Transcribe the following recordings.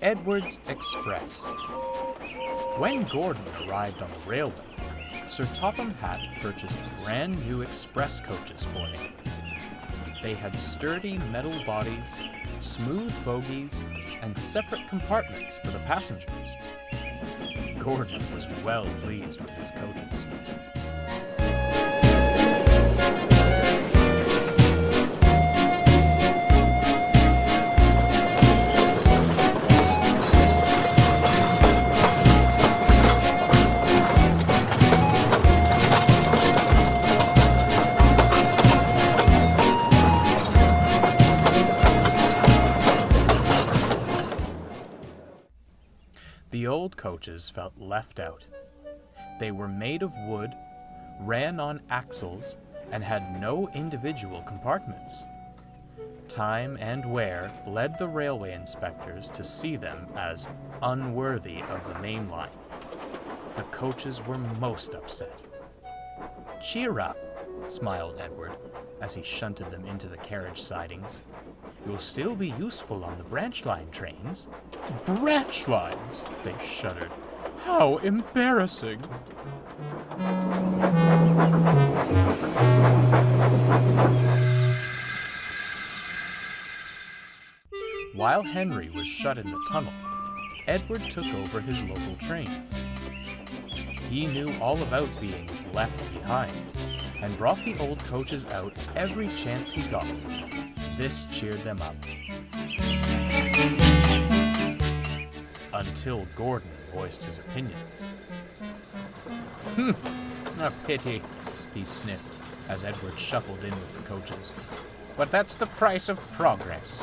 Edward's Express. When Gordon arrived on the railway, Sir Topham Hatt purchased brand new express coaches for him. They had sturdy metal bodies, smooth bogies, and separate compartments for the passengers. Gordon was well pleased with his coaches. The old coaches felt left out. They were made of wood, ran on axles, and had no individual compartments. Time and wear led the railway inspectors to see them as unworthy of the main line. The coaches were most upset. "Cheer up," smiled Edward as he shunted them into the carriage sidings. "You'll still be useful on the branch line trains." "Branch lines?" they shuddered. "How embarrassing!" While Henry was shut in the tunnel, Edward took over his local trains. He knew all about being left behind and brought the old coaches out every chance he got. This cheered them up. Until Gordon voiced his opinions. A pity," he sniffed as Edward shuffled in with the coaches. "But that's the price of progress.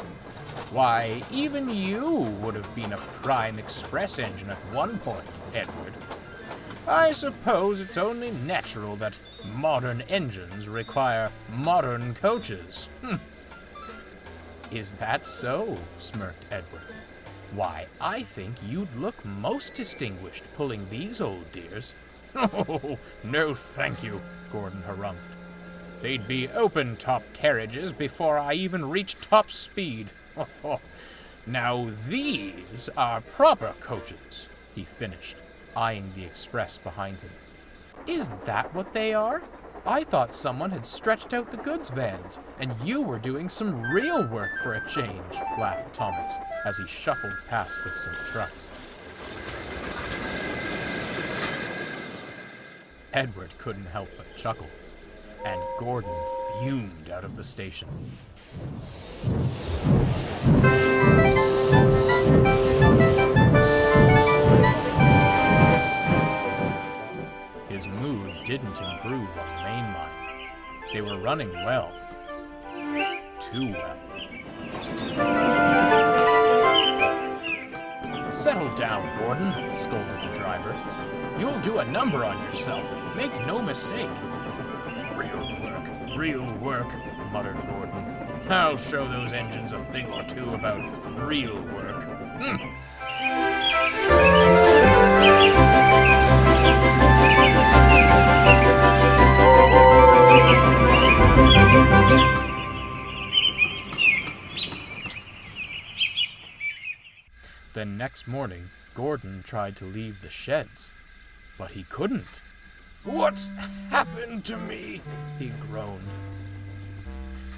Why, even you would have been a prime express engine at one point, Edward. I suppose it's only natural that modern engines require modern coaches." "Is that so?" smirked Edward. "Why, I think you'd look most distinguished pulling these old dears." "Oh, no thank you," Gordon harumphed. "They'd be open-top carriages before I even reached top speed. Now these are proper coaches," he finished, eyeing the express behind him. "Is that what they are? I thought someone had stretched out the goods vans, and you were doing some real work for a change," laughed Thomas as he shuffled past with some trucks. Edward couldn't help but chuckle, and Gordon fumed out of the station. His mood didn't improve on the main line. They were running well. Too well. "Settle down, Gordon," scolded the driver. "You'll do a number on yourself. Make no mistake." Real work," muttered Gordon. "I'll show those engines a thing or two about real work." The next morning, Gordon tried to leave the sheds, but he couldn't. "What's happened to me?" he groaned.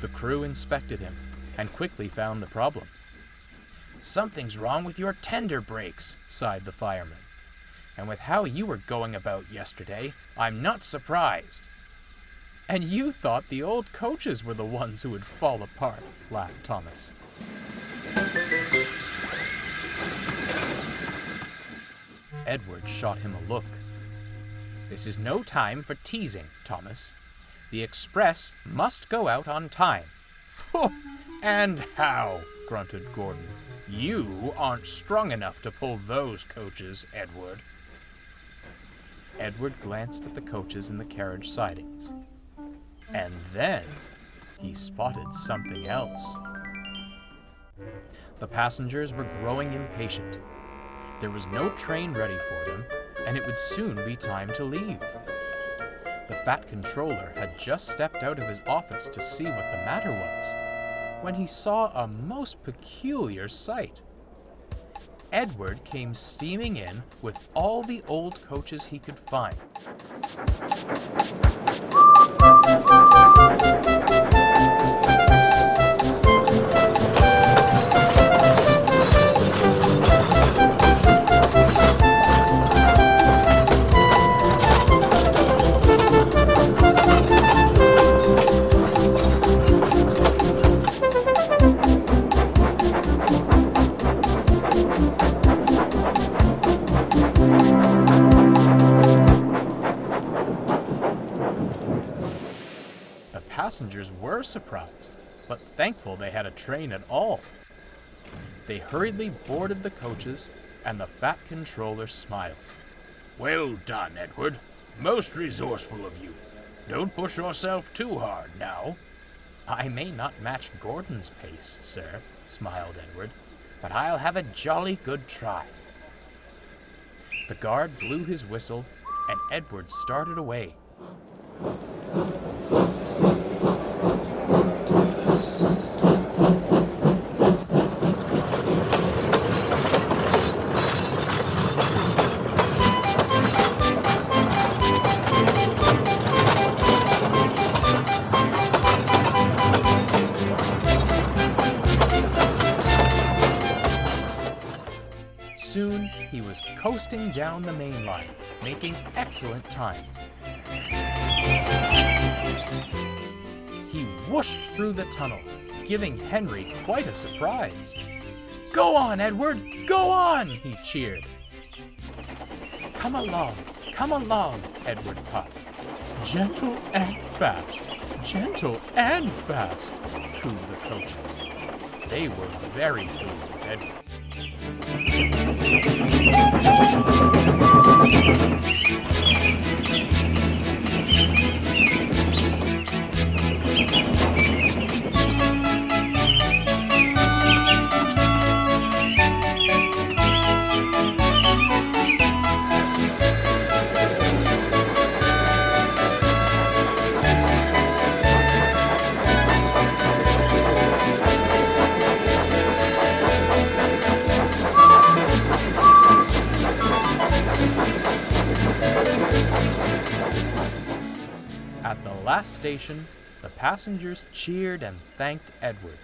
The crew inspected him and quickly found the problem. "Something's wrong with your tender brakes," sighed the fireman. "And with how you were going about yesterday, I'm not surprised." "And you thought the old coaches were the ones who would fall apart," laughed Thomas. Edward shot him a look. "This is no time for teasing, Thomas. The express must go out on time." "And how?" grunted Gordon. "You aren't strong enough to pull those coaches, Edward." Edward glanced at the coaches in the carriage sidings. And then he spotted something else. The passengers were growing impatient. There was no train ready for them, and it would soon be time to leave. The fat controller had just stepped out of his office to see what the matter was, when he saw a most peculiar sight. Edward came steaming in with all the old coaches he could find. Passengers were surprised, but thankful they had a train at all. They hurriedly boarded the coaches, and the fat controller smiled. Well done, Edward. Most resourceful of you. Don't push yourself too hard now. I may not match Gordon's pace, sir, smiled Edward, but I'll have a jolly good try. The guard blew his whistle, and Edward started away. Soon, he was coasting down the main line, making excellent time. He whooshed through the tunnel, giving Henry quite a surprise. "Go on, Edward! Go on!" he cheered. Come along, Edward puffed. "Gentle and fast, gentle and fast," cooed the coaches. They were very pleased with Edward. At the last station, the passengers cheered and thanked Edward.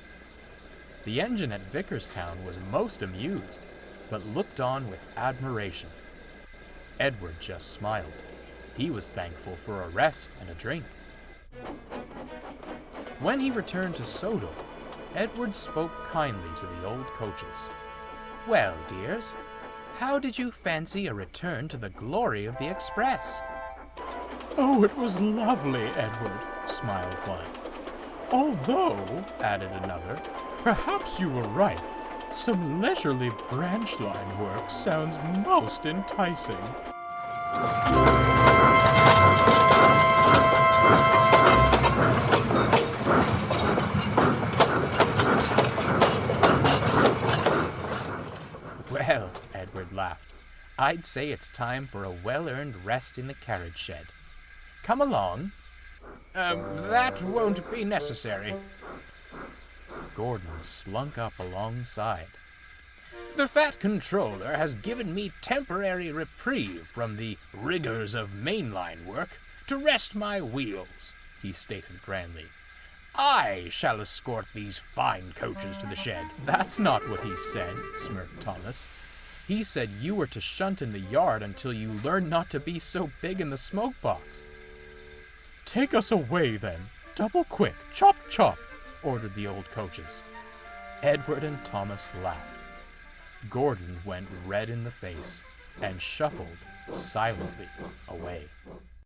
The engine at Vickerstown was most amused, but looked on with admiration. Edward just smiled. He was thankful for a rest and a drink. When he returned to Sodor, Edward spoke kindly to the old coaches. "Well, dears, how did you fancy a return to the glory of the Express?" "Oh, it was lovely, Edward," smiled one. "Although," added another, "perhaps you were right. Some leisurely branch line work sounds most enticing." "Well," Edward laughed, "I'd say it's time for a well-earned rest in the carriage shed. Come along." That won't be necessary." Gordon slunk up alongside. "The fat controller has given me temporary reprieve from the rigors of mainline work to rest my wheels," he stated grandly. "I shall escort these fine coaches to the shed." "That's not what he said," smirked Thomas. "He said you were to shunt in the yard until you learned not to be so big in the smoke box." "Take us away, then. Double quick. Chop, chop," ordered the old coaches. Edward and Thomas laughed. Gordon went red in the face and shuffled silently away.